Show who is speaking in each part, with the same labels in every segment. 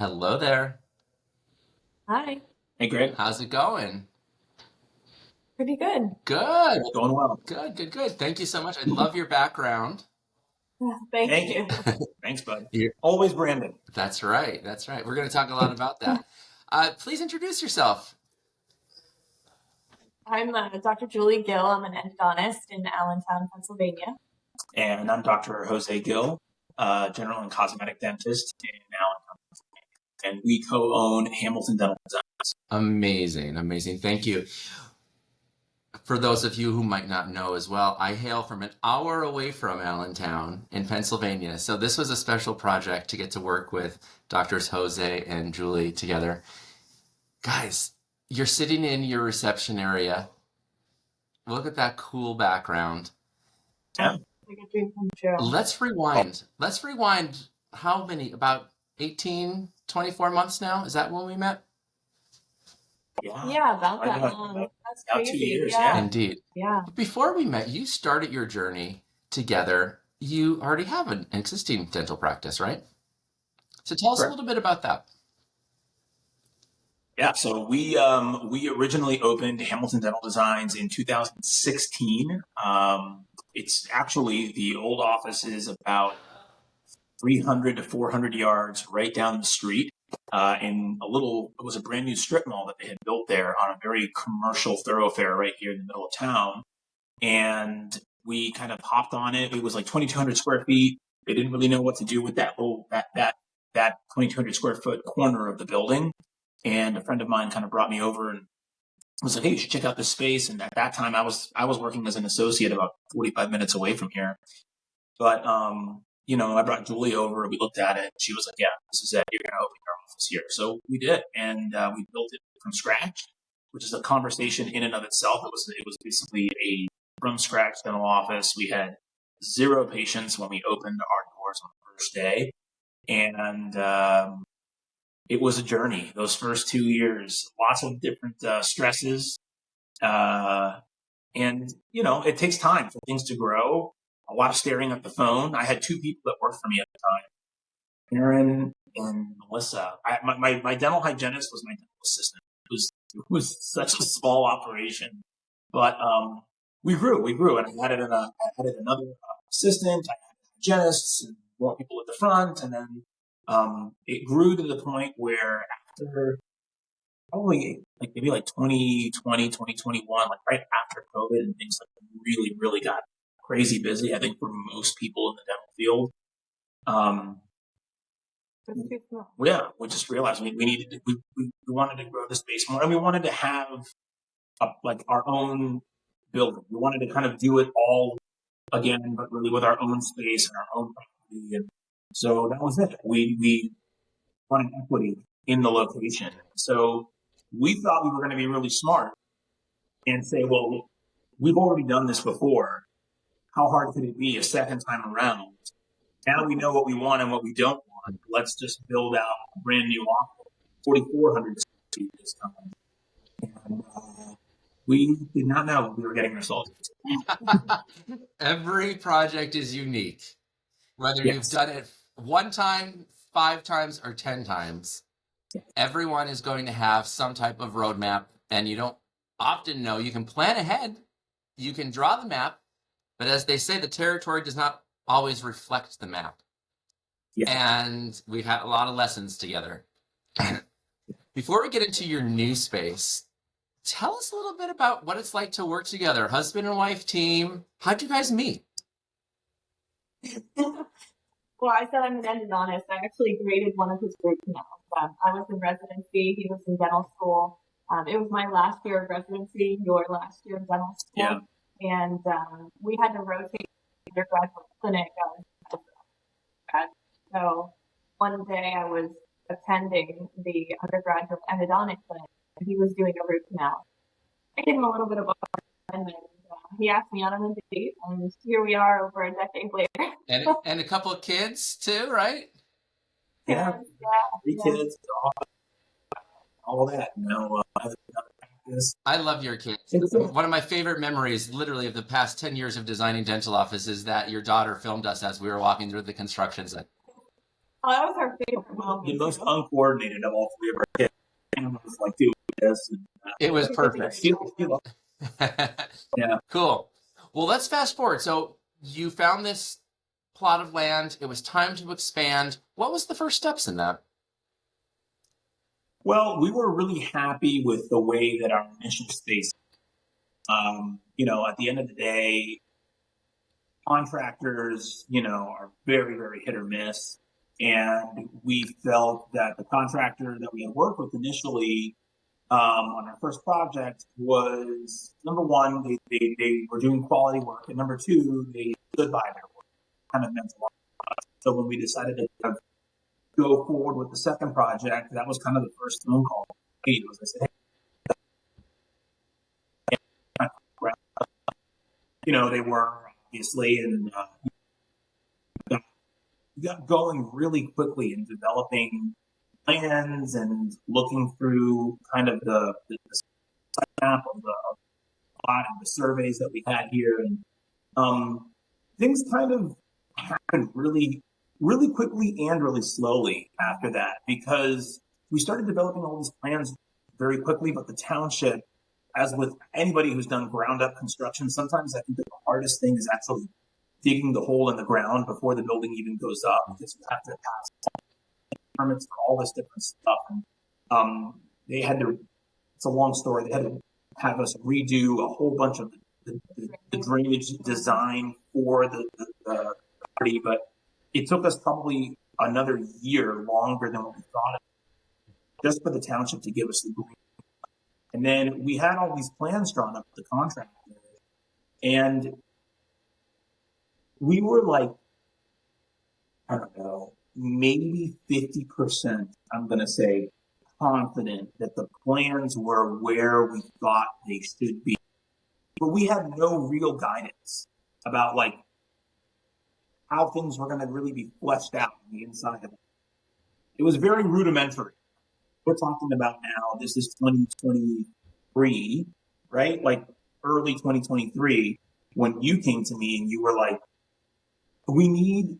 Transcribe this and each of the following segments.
Speaker 1: Hello there.
Speaker 2: Hi,
Speaker 3: Hey, Greg.
Speaker 1: How's it going?
Speaker 2: pretty good.
Speaker 1: Good.
Speaker 3: Going well.
Speaker 1: Good. Thank you so much. I love your background.
Speaker 2: Thank
Speaker 3: Thank
Speaker 2: you.
Speaker 3: you. Thanks, bud.
Speaker 1: You-
Speaker 3: Always branded.
Speaker 1: That's right. We're going to talk a lot about that. Please introduce yourself.
Speaker 2: I'm Dr. Julie Gill. I'm an endodontist in Allentown, Pennsylvania.
Speaker 3: And I'm Dr. Jose Gill, general and cosmetic dentist in Allentown. And we co-own Hamilton Dental Design.
Speaker 1: Amazing. Thank you. For those of you who might not know as well, I hail from an hour away from Allentown in Pennsylvania. So this was a special project to get to work with Doctors Jose and Julie together. Guys, you're sitting in your reception area. Look at that cool background.
Speaker 3: Yeah.
Speaker 2: Like a dream come true.
Speaker 1: Let's rewind. How many? About 18, 24 months now? Is that when we met?
Speaker 2: Yeah, about that long. That's
Speaker 3: about 2
Speaker 2: crazy.
Speaker 3: years,
Speaker 2: Yeah.
Speaker 1: Indeed.
Speaker 2: Yeah.
Speaker 1: Before we met, you started your journey together. You already have an existing dental practice, right? So tell us a
Speaker 3: Correct.
Speaker 1: little bit about that.
Speaker 3: Yeah, so we originally opened Hamilton Dental Designs in 2016. It's actually, the old office is about 300 to 400 yards right down the street it was a brand new strip mall that they had built there on a very commercial thoroughfare right here in the middle of town. And we kind of hopped on it. It was like 2,200 square feet. They didn't really know what to do with that 2,200 square foot corner of the building. And a friend of mine kind of brought me over and was like, "Hey, you should check out this space." And at that time, I was working as an associate about 45 minutes away from here. But I brought Julie over. We looked at it. She was like, "Yeah, this is it. You're going to open your office here." So we did, and we built it from scratch, which is a conversation in and of itself. It was basically a from scratch dental office. We had 0 patients when we opened our doors on the first day, and it was a journey. Those first 2 years, lots of different stresses, and it takes time for things to grow. A lot of staring at the phone. I had 2 people that worked for me at the time, Aaron and Melissa. My dental hygienist was my dental assistant. It was such a small operation, but we grew, and I added another assistant. I added hygienists and more people at the front, and then it grew to the point where after probably maybe 2020, 2021, like right after COVID and things really, really got crazy busy, I think, for most people in the dental field. We just realized we wanted to grow the space more, and we wanted to have our own building. We wanted to kind of do it all again, but really with our own space and our own property. And so that was it. We wanted equity in the location. So we thought we were going to be really smart and say, well, we've already done this before. How hard could it be a second time around? Now we know what we want and what we don't want. Let's just build out a brand new office, 4,400 square feet this time. And we did not know what we were getting ourselves into.
Speaker 1: Every project is unique. Whether you've done it 1 time, 5 times, or 10 times, everyone is going to have some type of roadmap, and you don't often know. You can plan ahead, you can draw the map, but as they say, the territory does not always reflect the map. Yeah. And we've had a lot of lessons together. Before we get into your new space, tell us a little bit about what it's like to work together, husband and wife team. How'd you guys meet?
Speaker 2: Well, I said I'm an endodontist. I actually graded one of his root canals. I was in residency. He was in dental school. It was my last year of residency, your last year of dental school.
Speaker 3: Yeah.
Speaker 2: And we had to rotate undergraduate clinic. So one day I was attending the undergraduate endodontic clinic, and he was doing a root canal. I gave him a little bit of a and he asked me on a date, and here we are over a decade later.
Speaker 1: And a couple of kids too, right?
Speaker 3: Yeah. 3 kids, all that.
Speaker 1: I love your kids. One of my favorite memories, literally, of the past 10 years of designing dental offices is that your daughter filmed us as we were walking through the construction site.
Speaker 2: Oh, that was our favorite moment.
Speaker 3: The most uncoordinated of all three of our kids. And was like doing this. And,
Speaker 1: It was perfect.
Speaker 3: Yeah.
Speaker 1: Cool. Well, let's fast forward. So you found this plot of land. It was time to expand. What was the first steps in that?
Speaker 3: Well, we were really happy with the way that our initial space, at the end of the day, contractors, are very, very hit or miss. And we felt that the contractor that we had worked with initially on our first project was, number one, they were doing quality work. And number two, they stood by their work. Kind of meant a lot to us. So when we decided to go forward with the second project, that was kind of the first phone call. I said, they were obviously, and got going really quickly in developing plans and looking through kind of the map of the plot and the surveys that we had here, and things kind of happened really, really quickly and really slowly after that, because we started developing all these plans very quickly, but the township, as with anybody who's done ground up construction, sometimes I think that the hardest thing is actually digging the hole in the ground before the building even goes up, because you have to pass permits for all this different stuff. And they had to, it's a long story, they had to have us redo a whole bunch of the drainage design for the property, but it took us probably another year longer than what we thought, just for the township to give us the green. And then we had all these plans drawn up with the contractor, and we were like, I don't know, maybe 50%, I'm going to say, confident that the plans were where we thought they should be. But we had no real guidance about like how things were going to really be fleshed out on the inside of it. It was very rudimentary. We're talking about now, this is 2023, right? Like early 2023, when you came to me and you were like, we need,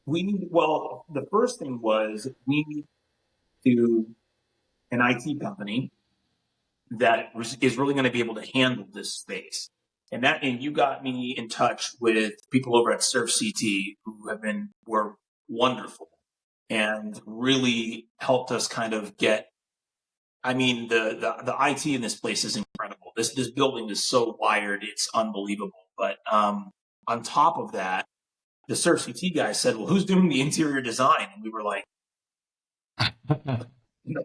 Speaker 3: well, the first thing was we need to an IT company that is really going to be able to handle this space. And you got me in touch with people over at Surf CT who were wonderful and really helped us kind of get, I mean, the IT in this place is incredible. This building is so wired, it's unbelievable. But on top of that, the Surf CT guy said, well, who's doing the interior design? And we were like, the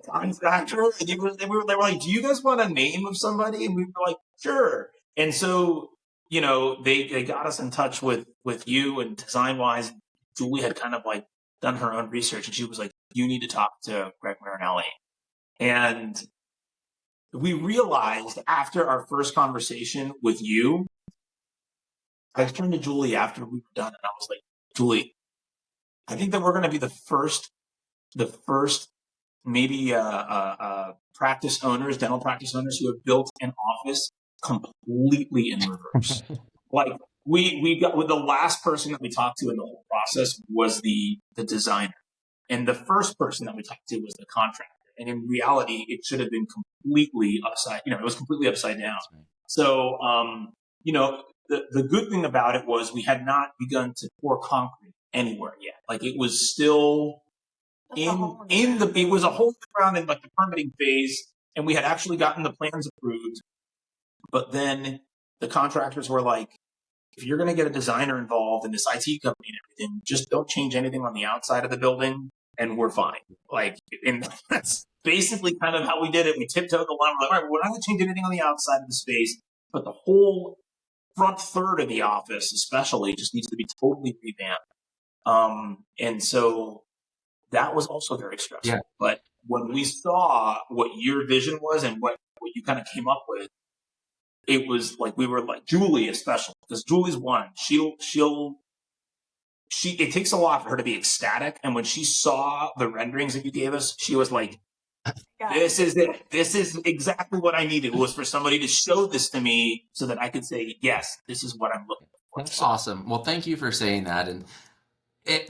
Speaker 3: contractor? And they were like, do you guys want a name of somebody? And we were like, sure. And so, they got us in touch with you, and design-wise, Julie had kind of like done her own research, and she was like, you need to talk to Greg Marinelli. And we realized after our first conversation with you, I turned to Julie after we were done, and I was like, Julie, I think that we're going to be the first maybe practice owners, dental practice owners, who have built an office completely in reverse. Like we got, with the last person that we talked to in the whole process was the designer, and the first person that we talked to was the contractor. And in reality, it should have been completely upside. It was completely upside down. Right. So, the good thing about it was we had not begun to pour concrete anywhere yet. Like it was still it was a hole in the ground in like the permitting phase, and we had actually gotten the plans approved. But then the contractors were like, if you're going to get a designer involved in this IT company and everything, just don't change anything on the outside of the building, and we're fine. Like, and that's basically kind of how we did it. We tiptoed the line. We're like, all right, we're not going to change anything on the outside of the space, but the whole front third of the office, especially, just needs to be totally revamped. And so that was also very stressful. Yeah. But when we saw what your vision was and what you kind of came up with, it was like, we were like, Julie especially, because Julie's one, it takes a lot for her to be ecstatic. And when she saw the renderings that you gave us, she was like, this is it. This is exactly what I needed, was for somebody to show this to me so that I could say, yes, this is what I'm looking for.
Speaker 1: That's awesome. Well, thank you for saying that. And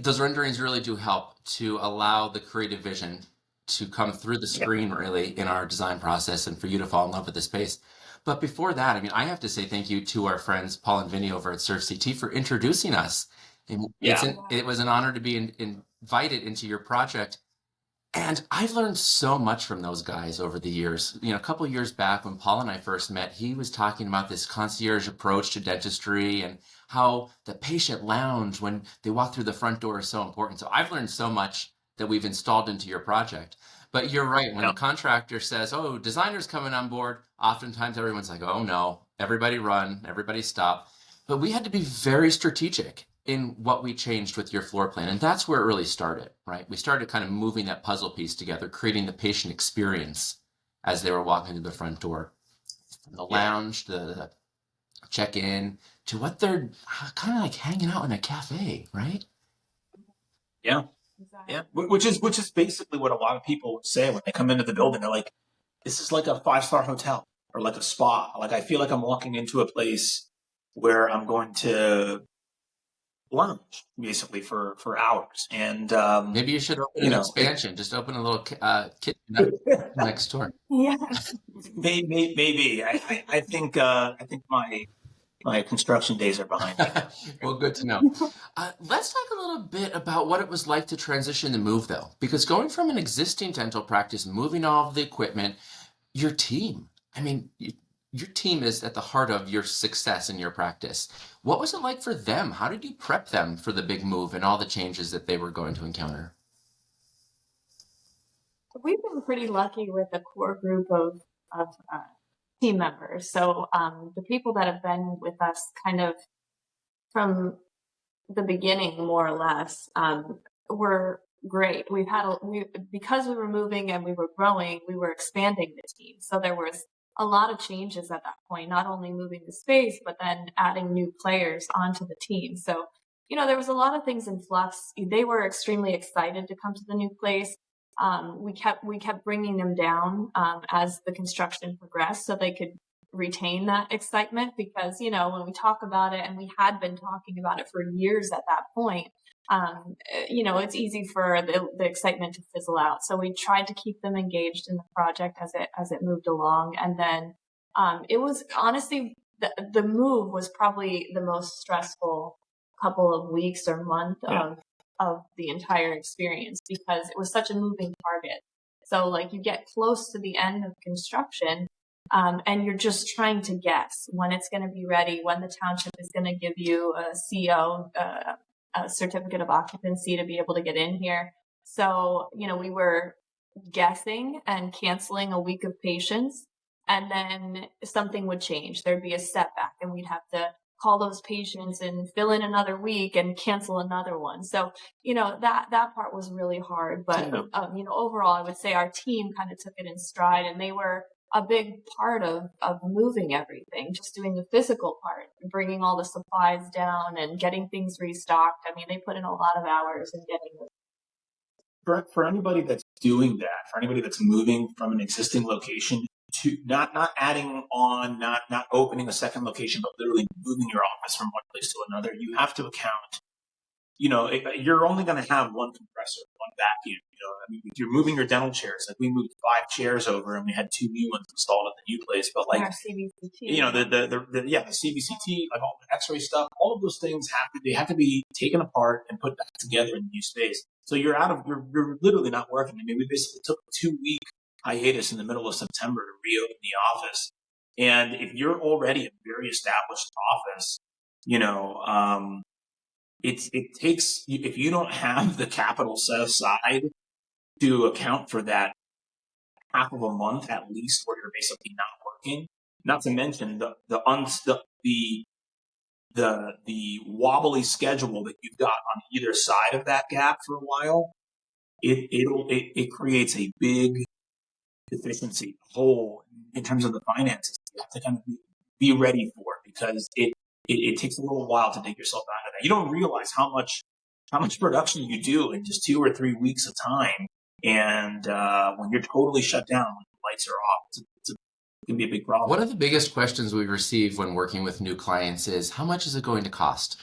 Speaker 1: those renderings really do help to allow the creative vision to come through the screen really in our design process and for you to fall in love with the space. But before that, I mean, I have to say thank you to our friends Paul and Vinny over at SurfCT for introducing us. And it was an honor to be invited into your project. And I've learned so much from those guys over the years. You know, a couple of years back when Paul and I first met, he was talking about this concierge approach to dentistry and how the patient lounge when they walk through the front door is so important. So I've learned so much that we've installed into your project. But you're right, when the contractor says, oh, designer's coming on board, oftentimes everyone's like, oh no, everybody run, everybody stop. But we had to be very strategic in what we changed with your floor plan. And that's where it really started, right? We started kind of moving that puzzle piece together, creating the patient experience as they were walking through the front door. From the lounge, the check-in, to what they're kind of like hanging out in a cafe, right?
Speaker 3: Yeah.
Speaker 2: Exactly.
Speaker 3: Yeah. Which is basically what a lot of people say when they come into the building. They're like, this is like a 5-star hotel or like a spa. Like, I feel like I'm walking into a place where I'm going to lounge basically for hours. And
Speaker 1: maybe you should open an expansion. Just open a little kitchen next door.
Speaker 2: Yeah.
Speaker 3: Maybe. I think my construction days are behind me.
Speaker 1: Well, good to know. Let's talk a little bit about what it was like to transition the move, though, because going from an existing dental practice, moving all of the equipment, your team, I mean, your team is at the heart of your success in your practice. What was it like for them? How did you prep them for the big move and all the changes that they were going to encounter?
Speaker 2: We've been pretty lucky with a core group of team members. So the people that have been with us kind of from the beginning, more or less, were great. Because we were moving and we were growing, we were expanding the team. So there was a lot of changes at that point, not only moving the space, but then adding new players onto the team. So, you know, there was a lot of things in flux. They were extremely excited to come to the new place. We kept bringing them down as the construction progressed so they could retain that excitement, because, you know, when we talk about it, and we had been talking about it for years at that point, you know, it's easy for the excitement to fizzle out. So we tried to keep them engaged in the project as it moved along. And then it was honestly, the move was probably the most stressful couple of weeks or month of the entire experience, because it was such a moving target. So like, you get close to the end of construction, and you're just trying to guess when it's going to be ready, when the township is going to give you a CO, a certificate of occupancy to be able to get in here. So, you know, we were guessing and canceling a week of patients, and then something would change. There'd be a setback, and we'd have to call those patients and fill in another week and cancel another one. So, you know, that part was really hard. But, you know, overall, I would say our team kind of took it in stride, and they were a big part of moving everything, just doing the physical part, bringing all the supplies down and getting things restocked. I mean, they put in a lot of hours in getting them.
Speaker 3: For anybody that's doing that, for anybody that's moving from an existing location to not adding on, not opening a second location, but literally moving your office from one place to another, you have to account, you know, you're only going to have one compressor, one vacuum. You know, I mean, if you're moving your dental chairs, like we moved 5 chairs over and we had 2 new ones installed at the new place. But like,
Speaker 2: CBCT.
Speaker 3: you know, the CBCT, like all the X-ray stuff, all of those things have to be taken apart and put back together in the new space. So you're literally not working. I mean, we basically took a 2-week hiatus in the middle of September to reopen the office. And if you're already a very established office, you know, it takes, if you don't have the capital set aside to account for that half of a month at least where you're basically not working, not to mention the wobbly schedule that you've got on either side of that gap for a while, it creates a big deficiency hole in terms of the finances. You have to kind of be ready for it, because it takes a little while to dig yourself out of that. You don't realize how much production you do in just 2 or 3 weeks of time. And when you're totally shut down, when the lights are off, it can be a big problem.
Speaker 1: One of the biggest questions we receive when working with new clients is, how much is it going to cost?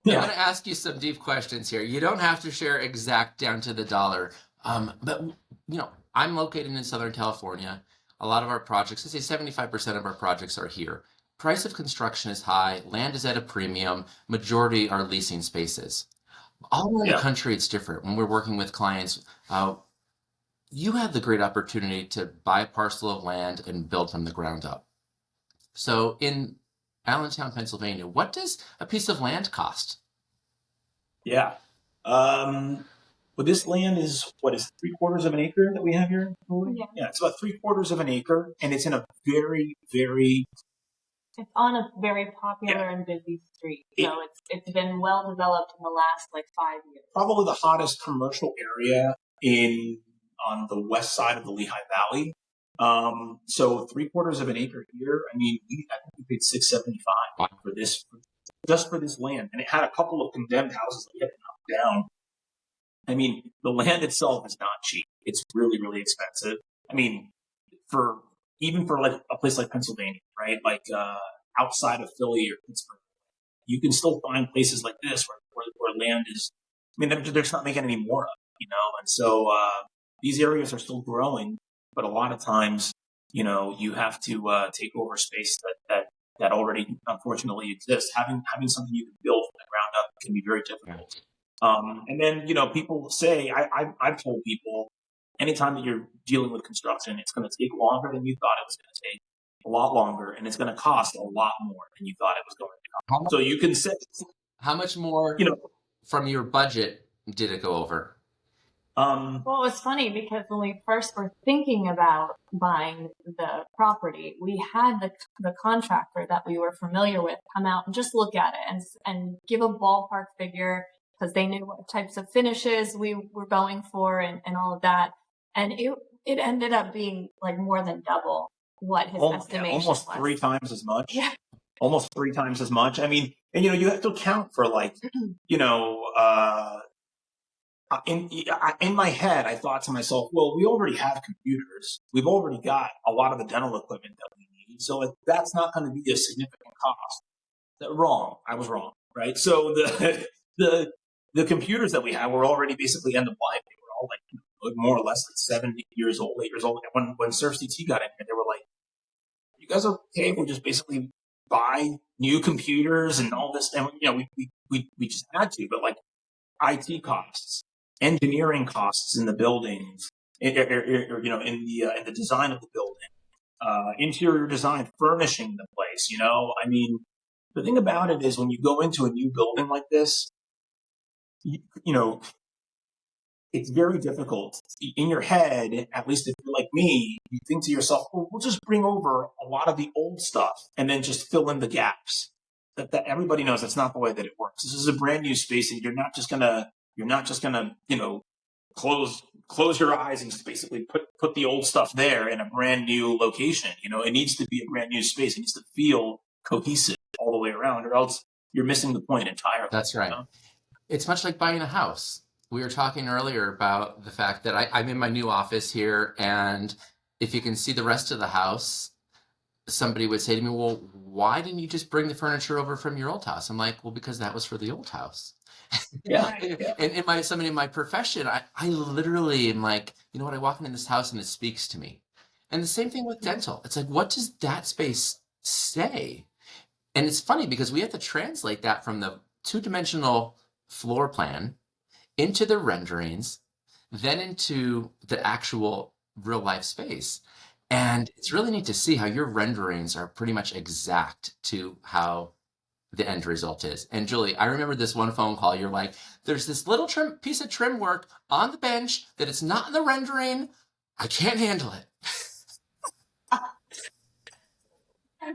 Speaker 1: I'm going to ask you some deep questions here. You don't have to share exact down to the dollar. But, I'm located in Southern California. A lot of our projects, I say 75% of our projects are here. Price of construction is high. Land is at a premium. Majority are leasing spaces. All over the country, it's different. When we're working with clients, you have the great opportunity to buy a parcel of land and build from the ground up. So in Allentown, Pennsylvania, what does a piece of land cost?
Speaker 3: Yeah. Well, this land is, what is 3/4 of an acre that we have here? Yeah, it's about 3/4 of an acre, and it's in a very, very...
Speaker 2: It's on a very popular and busy street, so it's been well developed in the last 5 years.
Speaker 3: Probably the hottest commercial area on the west side of the Lehigh Valley. So 3/4 of an acre here. I mean, I think we paid $675 for this, just for this land, and it had a couple of condemned houses that we had to knock down. I mean, the land itself is not cheap. It's really, really expensive. I mean, even for a place like Pennsylvania, right? Outside of Philly or Pittsburgh, you can still find places like this where land is, they're just not making any more of it, and so, these areas are still growing, but a lot of times, you have to, take over space that already unfortunately exists. Having something you can build from the ground up can be very difficult. And then, people say, I've told people, anytime that you're dealing with construction, it's going to take longer than you thought it was going to take, a lot longer, and it's going to cost a lot more than you thought it was going to cost. So you can say,
Speaker 1: how much more, from your budget did it go over?
Speaker 2: Well, it was funny because when we first were thinking about buying the property, we had the contractor that we were familiar with come out and just look at it and give a ballpark figure, because they knew what types of finishes we were going for and all of that. And it ended up being more than double what his estimation
Speaker 3: almost
Speaker 2: was.
Speaker 3: 3 times as much.
Speaker 2: Yeah.
Speaker 3: Almost 3 times as much. I mean, and you have to account for in my head, I thought to myself, well, we already have computers. We've already got a lot of the dental equipment that we need. So that's not going to be a significant cost. Wrong. I was wrong, right? So the computers that we have were already basically end of life. They were all more or less 7 years old, 8 years old. When SurfCT got in here, they were like, you guys are okay? We'll just basically buy new computers and all this. And, we just had to, but IT costs, engineering costs in the buildings, in the design of the building, interior design, furnishing the place, the thing about it is when you go into a new building like this, it's very difficult. In your head, at least if you're like me, you think to yourself, well, we'll just bring over a lot of the old stuff and then just fill in the gaps. That everybody knows that's not the way that it works. This is a brand new space, and you're not just gonna, close your eyes and just basically put the old stuff there in a brand new location. It needs to be a brand new space. It needs to feel cohesive all the way around, or else you're missing the point entirely.
Speaker 1: That's right. It's much like buying a house. We were talking earlier about the fact that I'm in my new office here, and if you can see the rest of the house, somebody would say to me, well, why didn't you just bring the furniture over from your old house? I'm like, well, because that was for the old house.
Speaker 3: Yeah.
Speaker 1: And in my profession, I literally am like, you know what, I walk into this house and it speaks to me. And the same thing with dental. It's like, what does that space say? And it's funny because we have to translate that from the 2-dimensional floor plan into the renderings, then into the actual real life space. And it's really neat to see how your renderings are pretty much exact to how the end result is. And Julie, I remember this one phone call. You're like, there's this little piece of trim work on the bench that it's not in the rendering. I can't handle it.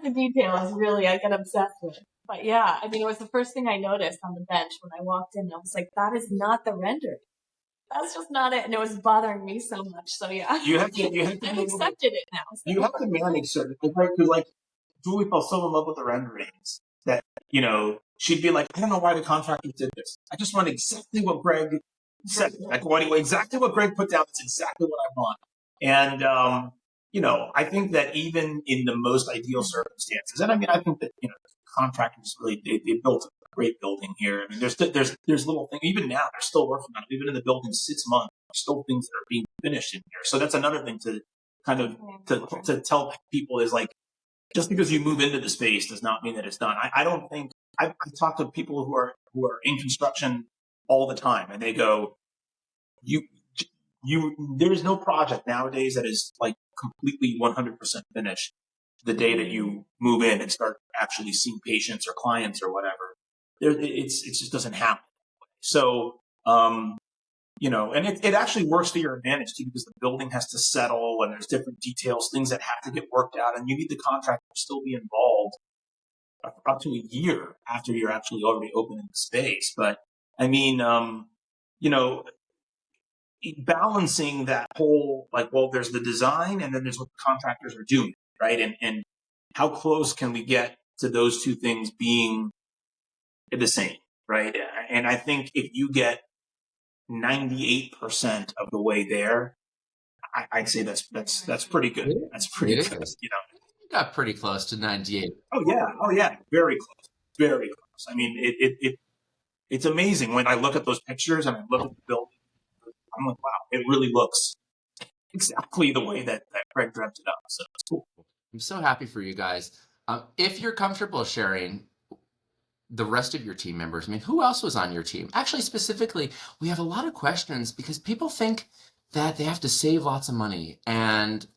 Speaker 2: The details really I get obsessed with. But yeah, it was the first thing I noticed on the bench when I walked in. I was like, that is not the rendering. That's just not it. And it was bothering me so much. So yeah,
Speaker 3: You have to
Speaker 2: I've accepted it now. So.
Speaker 3: You have to manage certain things, right? Because Julie fell so in love with the renderings that, she'd be like, I don't know why the contractor did this. I just want exactly what Greg said. Exactly what Greg put down. That's exactly what I want. And, I think that even in the most ideal circumstances, and I think that, contractors really, they built a great building here. I mean, there's little things, even now, they're still working on it. We've been in the building 6 months. There's still things that are being finished in here. So that's another thing to kind of, to tell people is like, just because you move into the space does not mean that it's done. I don't think, I've talked to people who are in construction all the time, and they go, there is no project nowadays that is like completely 100% finished the day that you move in and start actually seeing patients or clients or whatever. It just doesn't happen. So, and it actually works to your advantage too, because the building has to settle and there's different details, things that have to get worked out, and you need the contractor to still be involved up to a year after you're actually already opening the space. But I mean, balancing that whole, like, well, there's the design and then there's what the contractors are doing, right? And how close can we get to those two things being the same, right? And I think if you get 98% of the way there, I'd say that's pretty good. That's pretty good. You
Speaker 1: got pretty close to 98.
Speaker 3: Oh yeah, very close. I mean, it's amazing when I look at those pictures and I look at the building. I'm like, wow, it really looks exactly the way that Craig dreamt it up. So it's cool.
Speaker 1: I'm so happy for you guys. If you're comfortable sharing the rest of your team members, I mean, who else was on your team? Actually, specifically, we have a lot of questions because people think that they have to save lots of money. And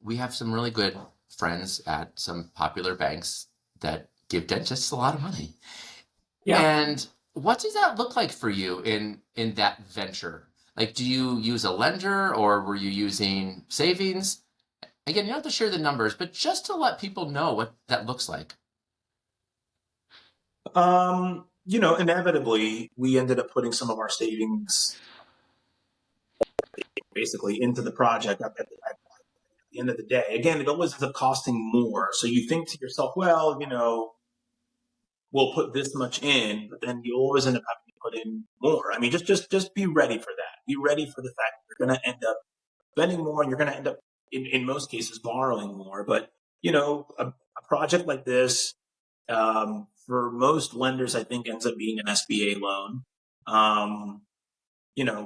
Speaker 1: we have some really good friends at some popular banks that give dentists a lot of money. Yeah. And what does that look like for you in that venture? Like, do you use a lender or were you using savings? Again, you don't have to share the numbers, but just to let people know what that looks like.
Speaker 3: Inevitably, we ended up putting some of our savings basically into the project at the end of the day. Again, it always ends up costing more. So you think to yourself, well, we'll put this much in, but then you always end up having to put in more. I mean, just be ready for that. Be ready for the fact that you're going to end up spending more, and you're going to end up, in most cases, borrowing more. But, a project like this, for most lenders, I think ends up being an SBA loan,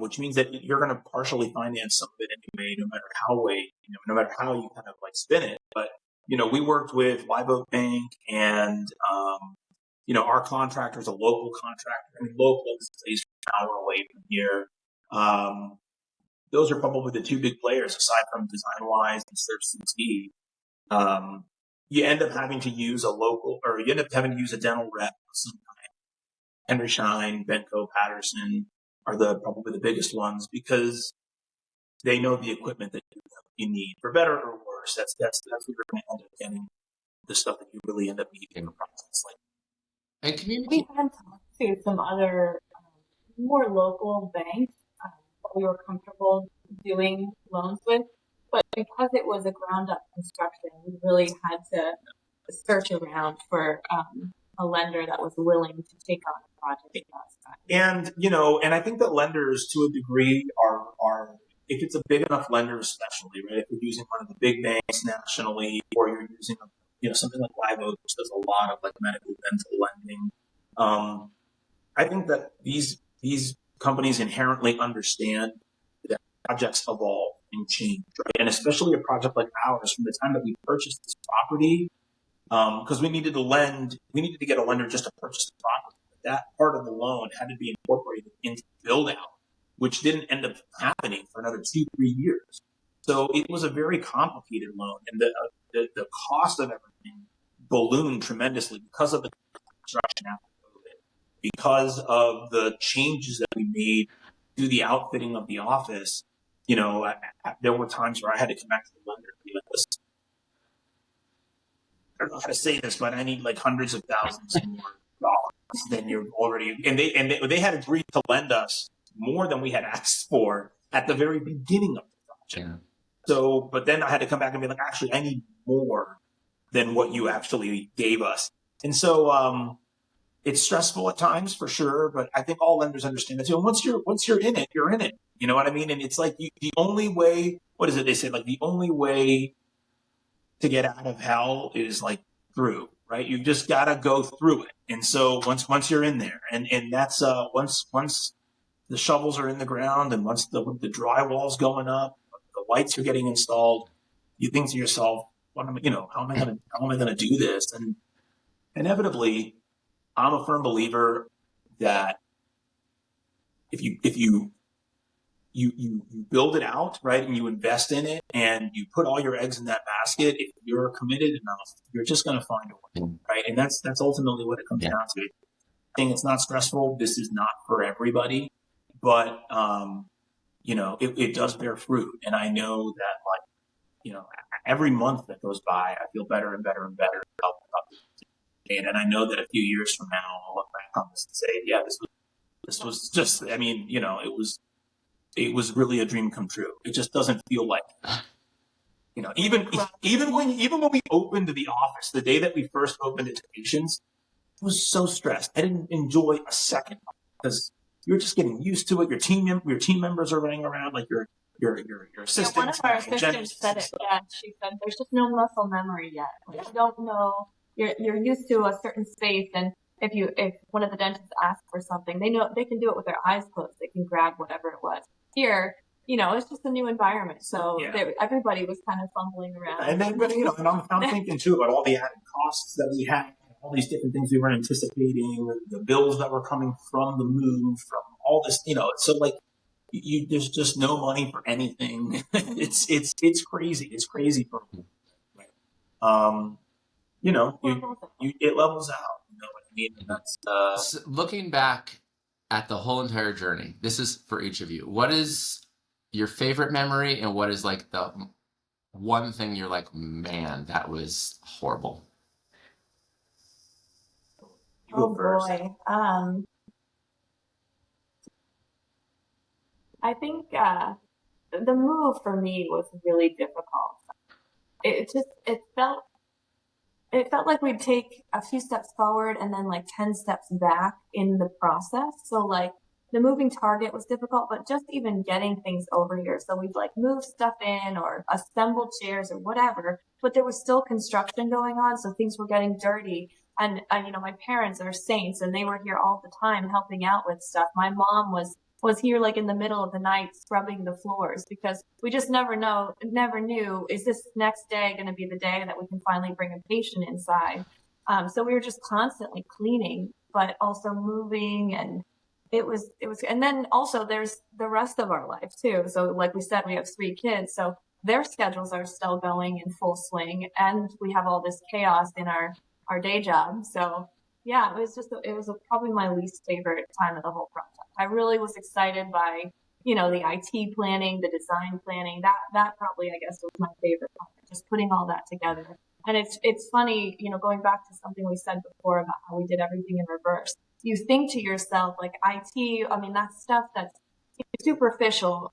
Speaker 3: which means that you're going to partially finance some of it anyway, no matter how you kind of like spin it. But, we worked with Live Oak Bank and, our contractor is a local contractor. I mean, local is at least an hour away from here. Those are probably the two big players aside from Design-Wise and SurfCT. You end up having to use a dental rep of some kind. Henry Schein, Benco, Patterson are probably the biggest ones because they know the equipment that you need, for better or worse. That's where you're going to end up getting the stuff that you really end up needing in the process.
Speaker 1: And community.
Speaker 2: We had talked to some other more local banks that we were comfortable doing loans with, but because it was a ground-up construction, we really had to search around for a lender that was willing to take on a project last time.
Speaker 3: And I think that lenders, to a degree, are if it's a big enough lender, especially, right? If you're using one of the big banks nationally, or you're using something like Live Oak, which does a lot of like medical dental lending. I think that these companies inherently understand that projects evolve and change, right? And especially a project like ours, from the time that we purchased this property, because we needed to get a lender just to purchase the property. But that part of the loan had to be incorporated into the build out, which didn't end up happening for another 2-3 years. So it was a very complicated loan, and the cost of everything ballooned tremendously because of the construction after COVID, because of the changes that we made to the outfitting of the office. There were times where I had to come back to the lender and be like, listen, I don't know how to say this, but I need like hundreds of thousands more dollars than you're already. And they had agreed to lend us more than we had asked for at the very beginning of the project. Yeah. So, but then I had to come back and be like, actually, I need more than what you actually gave us. And so, it's stressful at times for sure, but I think all lenders understand that too. And once you're in it, you're in it. You know what I mean? And it's like the only way, what is it? They say like the only way to get out of hell is like through. right? You've just got to go through it. And so once you're in there, and that's once the shovels are in the ground, and once the drywall's going up, the lights are getting installed, you think to yourself, how am I gonna do this? And inevitably, I'm a firm believer that if you build it out, right, and you invest in it, and you put all your eggs in that basket, if you're committed enough, you're just going to find a way, right? And that's ultimately what it comes down to. Saying it's not stressful. This is not for everybody, but it does bear fruit. And I know that, every month that goes by, I feel better and better and better about it. And I know that a few years from now, I'll look back on this and say, yeah, this was just, it was really a dream come true. It just doesn't feel like, even when we opened the office, the day that we first opened it to patients, I was so stressed. I didn't enjoy a second because you're just getting used to it. Your team members are running around like your assistants.
Speaker 2: One of our assistants said it. Yeah, she said there's just no muscle memory yet. Like, you don't know. You're used to a certain space, and if one of the dentists asks for something, they know they can do it with their eyes closed. They can grab whatever it was. Here, it's just a new environment, so everybody was kind of fumbling around.
Speaker 3: And then, and I'm thinking too about all the added costs that we had, all these different things we were anticipating, the bills that were coming from the move, from all this, So like, there's just no money for anything. It's crazy. It's crazy for me. It levels out. You know what I mean? And that's
Speaker 1: So looking back at the whole entire journey, this is for each of you. What is your favorite memory, and what is like the one thing you're like, man, that was horrible?
Speaker 2: Oh boy. I think the move for me was really difficult. It felt like we'd take a few steps forward and then like 10 steps back in the process. So like the moving target was difficult, but just even getting things over here. So we'd like move stuff in or assemble chairs or whatever, but there was still construction going on. So things were getting dirty. And my parents are saints, and they were here all the time helping out with stuff. My mom was here like in the middle of the night scrubbing the floors, because we just never knew, is this next day going to be the day that we can finally bring a patient inside? So we were just constantly cleaning, but also moving, and it was, and then also there's the rest of our life too. So like we said, we have 3 kids, so their schedules are still going in full swing, and we have all this chaos in our day job. So yeah, it was probably my least favorite time of the whole project. I really was excited by, the IT planning, the design planning. That probably, I guess, was my favorite part, just putting all that together. And it's funny, going back to something we said before about how we did everything in reverse. You think to yourself, like IT, that's stuff that's superficial.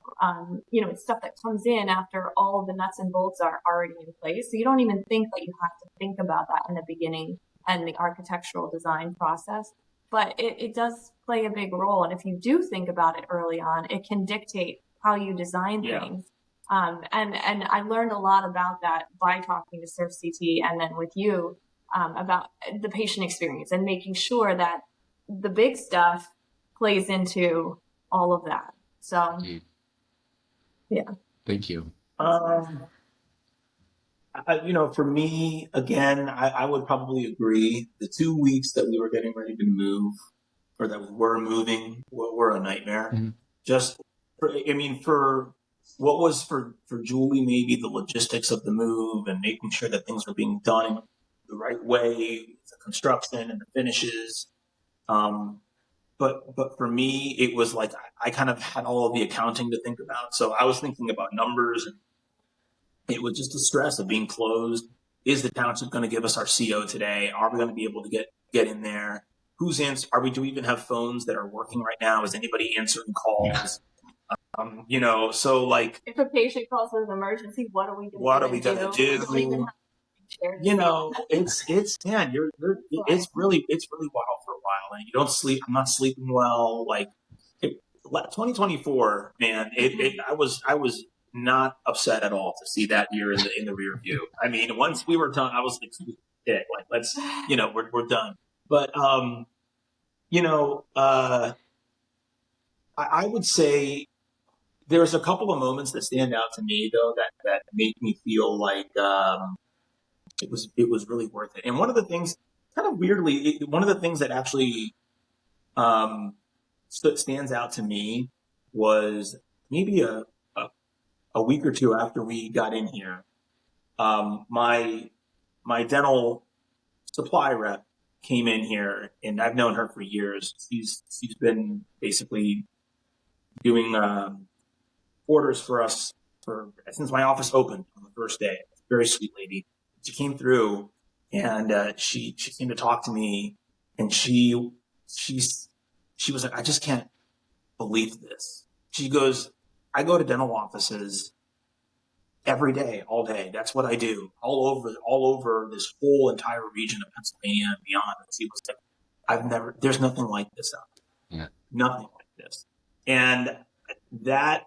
Speaker 2: It's stuff that comes in after all the nuts and bolts are already in place. So you don't even think that you have to think about that in the beginning and the architectural design process. But it does play a big role. And if you do think about it early on, it can dictate how you design things. And I learned a lot about that by talking to Surf CT and then with you about the patient experience and making sure that the big stuff plays into all of that. So, yeah.
Speaker 1: Thank you.
Speaker 3: For me, again, I would probably agree. The 2 weeks that we were getting ready to move, or that we were moving, were a nightmare.
Speaker 1: Mm-hmm.
Speaker 3: Just, for what was for Julie, maybe the logistics of the move and making sure that things were being done the right way, the construction and the finishes. But for me, it was like I kind of had all of the accounting to think about. So I was thinking about numbers, and it was just the stress of being closed. Is the township going to give us our CO today? Are we going to be able to get in there? Do we even have phones that are working right now? Is anybody answering calls? So like,
Speaker 2: if a patient calls with an emergency, what are we going to do?
Speaker 3: What are we going to do? It's really wild for a while, and you don't sleep. I'm not sleeping well. Like 2024, man, I was not upset at all to see that year in the rear view. Once we were done, I was like, it. Like, let's, we're done. But, I would say there's a couple of moments that stand out to me though that make me feel like it was really worth it. And one of the things, kind of weirdly, one of the things that actually stands out to me was maybe a week or two after we got in here. My dental supply rep came in here, and I've known her for years. She's been basically doing orders for us since my office opened on the first day. Very sweet lady. She came through, and she came to talk to me, and she was like, I just can't believe this. She goes, I go to dental offices every day, all day. That's what I do, all over this whole entire region of Pennsylvania and beyond. And she was like, there's nothing like this out there.
Speaker 1: Yeah.
Speaker 3: Nothing like this. And that,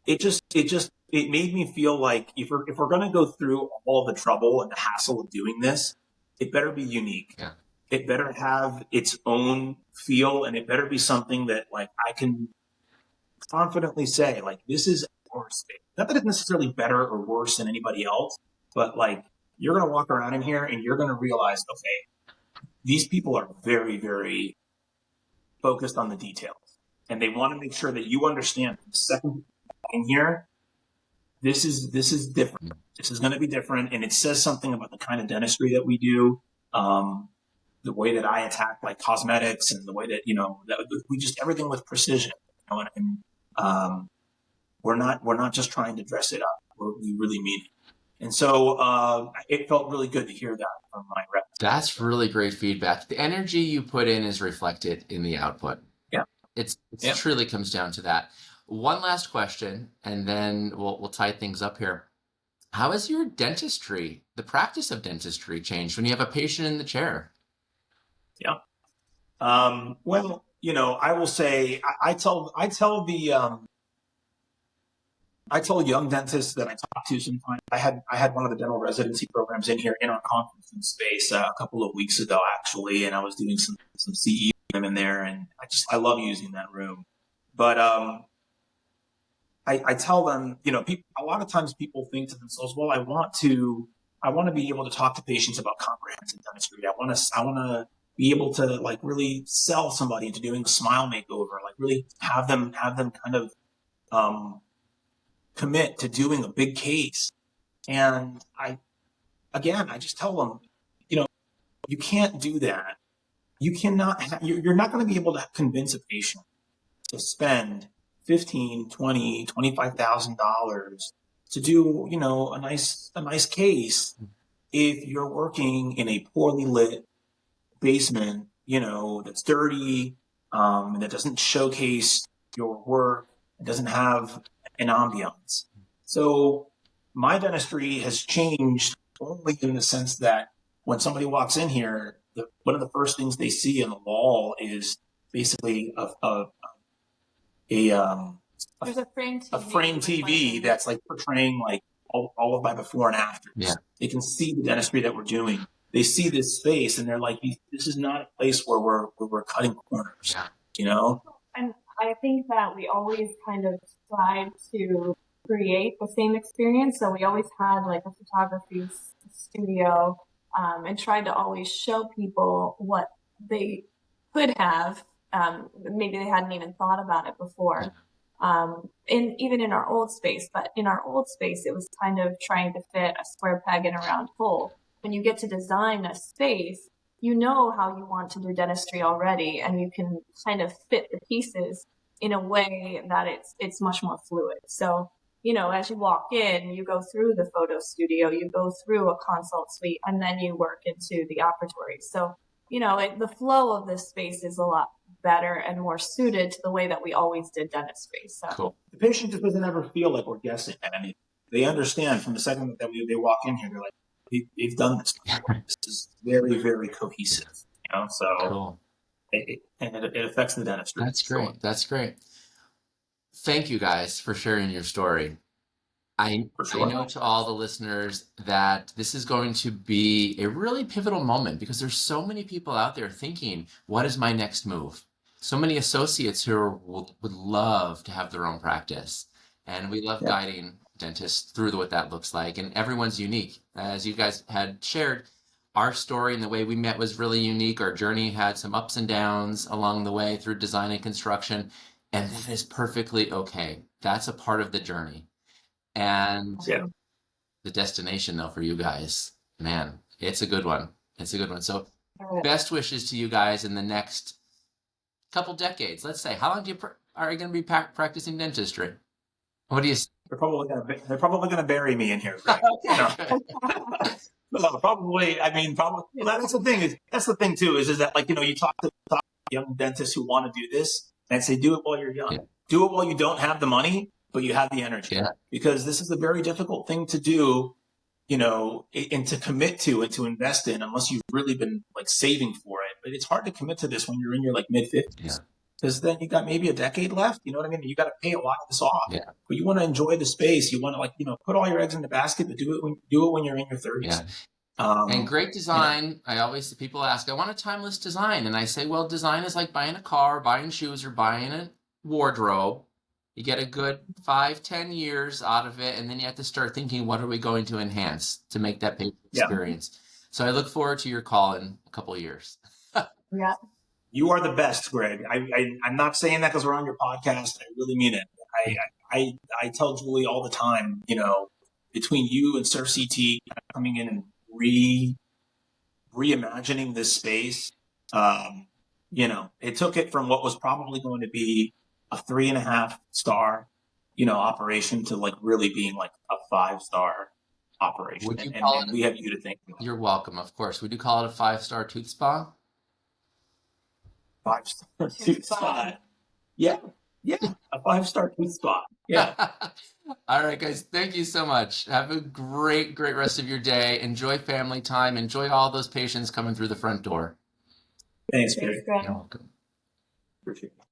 Speaker 3: it made me feel like if we're going to go through all the trouble and the hassle of doing this, it better be unique.
Speaker 1: Yeah.
Speaker 3: It better have its own feel, and it better be something that like I can confidently say, like, this is our space. Not that it's necessarily better or worse than anybody else, but like you're going to walk around in here and you're going to realize, okay, these people are very, very focused on the details, and they want to make sure that you understand the second you walk in here, this is different. This is going to be different, and it says something about the kind of dentistry that we do. The way that I attack like cosmetics, and the way that, that we just everything with precision, and we're not just trying to dress it up. We really mean it. And so it felt really good to hear that from my rep.
Speaker 1: That's really great feedback. The energy you put in is reflected in the output.
Speaker 3: Yeah.
Speaker 1: It truly comes down to that. One last question, and then we'll tie things up here. How has your dentistry, the practice of dentistry, changed when you have a patient in the chair?
Speaker 3: Yeah. Well, I will say, I tell young dentists that I talk to sometimes. I had one of the dental residency programs in here in our conference space a couple of weeks ago, actually, and I was doing some CE in there, and I love using that room. But I tell them, a lot of times people think to themselves, well, I want to be able to talk to patients about comprehensive dentistry. I want to be able to like really sell somebody into doing a smile makeover, like really have them kind of commit to doing a big case. And I just tell them, you can't do that. You cannot, you're not going to be able to convince a patient to spend $15,000, $20,000, $25,000 to do, a nice case if you're working in a poorly lit basement, that's dirty, and that doesn't showcase your work. It doesn't have an ambiance. So my dentistry has changed only in the sense that when somebody walks in here, one of the first things they see on the wall is basically
Speaker 2: there's a frame
Speaker 3: TV that's like portraying like all of my before and afters.
Speaker 1: Yeah.
Speaker 3: They can see the dentistry that we're doing. They see this space and they're like, this is not a place where we're cutting corners,
Speaker 2: And I think that we always kind of strive to create the same experience. So we always had like a photography studio, and tried to always show people what they could have. Maybe they hadn't even thought about it before. Even in our old space, but in our old space, it was kind of trying to fit a square peg in a round hole. When you get to design a space, you know how you want to do dentistry already, and you can kind of fit the pieces in a way that it's much more fluid. So, as you walk in, you go through the photo studio, you go through a consult suite, and then you work into the operatory. So, the flow of this space is a lot better and more suited to the way that we always did dentistry. So
Speaker 1: Cool.
Speaker 3: The patient just doesn't ever feel like we're guessing at anything. They understand from the second that they walk in here, they're like, they've done this before. This is very, very cohesive, so
Speaker 1: Cool.
Speaker 3: it affects the dentistry.
Speaker 1: That's great. That's great. Thank you guys for sharing your story.
Speaker 3: For
Speaker 1: I
Speaker 3: sure.
Speaker 1: know to all the listeners that this is going to be a really pivotal moment because there's so many people out there thinking, what is my next move? So many associates would love to have their own practice. And we love guiding dentists through what that looks like. And everyone's unique. As you guys had shared, our story and the way we met was really unique. Our journey had some ups and downs along the way through design and construction. And that is perfectly okay. That's a part of the journey. And the destination, though, for you guys, man, it's a good one. It's a good one. So best wishes to you guys in the next couple decades. Let's say, how long are you going to be practicing dentistry? What do you say?
Speaker 3: They're probably gonna bury me in here. Greg. No, probably. I mean, probably. That's the thing. That's the thing too. Is that, like, you talk to young dentists who want to do this, and say, do it while you're young. Yeah. Do it while you don't have the money, but you have the energy. Yeah. Because this is a very difficult thing to do, and to commit to and to invest in, unless you've really been like saving for it. But it's hard to commit to this when you're in your like mid-50s. Yeah. Because then you got maybe a decade left. You know what I mean? You got to pay a lot of this off. Yeah. But you want to enjoy the space. You want to put all your eggs in the basket, but do it when you're in your 30s. Yeah.
Speaker 1: And great design. Yeah. People ask, I want a timeless design. And I say, well, design is like buying a car, buying shoes, or buying a wardrobe. You get a good 5-10 years out of it. And then you have to start thinking, what are we going to enhance to make that patient experience? So I look forward to your call in a couple of years.
Speaker 2: Yeah.
Speaker 3: You are the best, Greg. I'm not saying that because we're on your podcast. I really mean it. I tell Julie all the time, between you and Surf CT coming in and reimagining this space, it took it from what was probably going to be a 3.5-star, operation to like really being like a 5-star operation.
Speaker 1: Would you
Speaker 3: and we have you to thank.
Speaker 1: You're welcome, of course. Would you call it a 5-star tooth spa?
Speaker 3: 5-star tooth spa. Yeah. A 5-star tooth spa. Yeah.
Speaker 1: All right, guys. Thank you so much. Have a great rest of your day. Enjoy family time. Enjoy all those patients coming through the front door.
Speaker 3: Thanks, Greg.
Speaker 1: You're welcome.
Speaker 3: Appreciate it.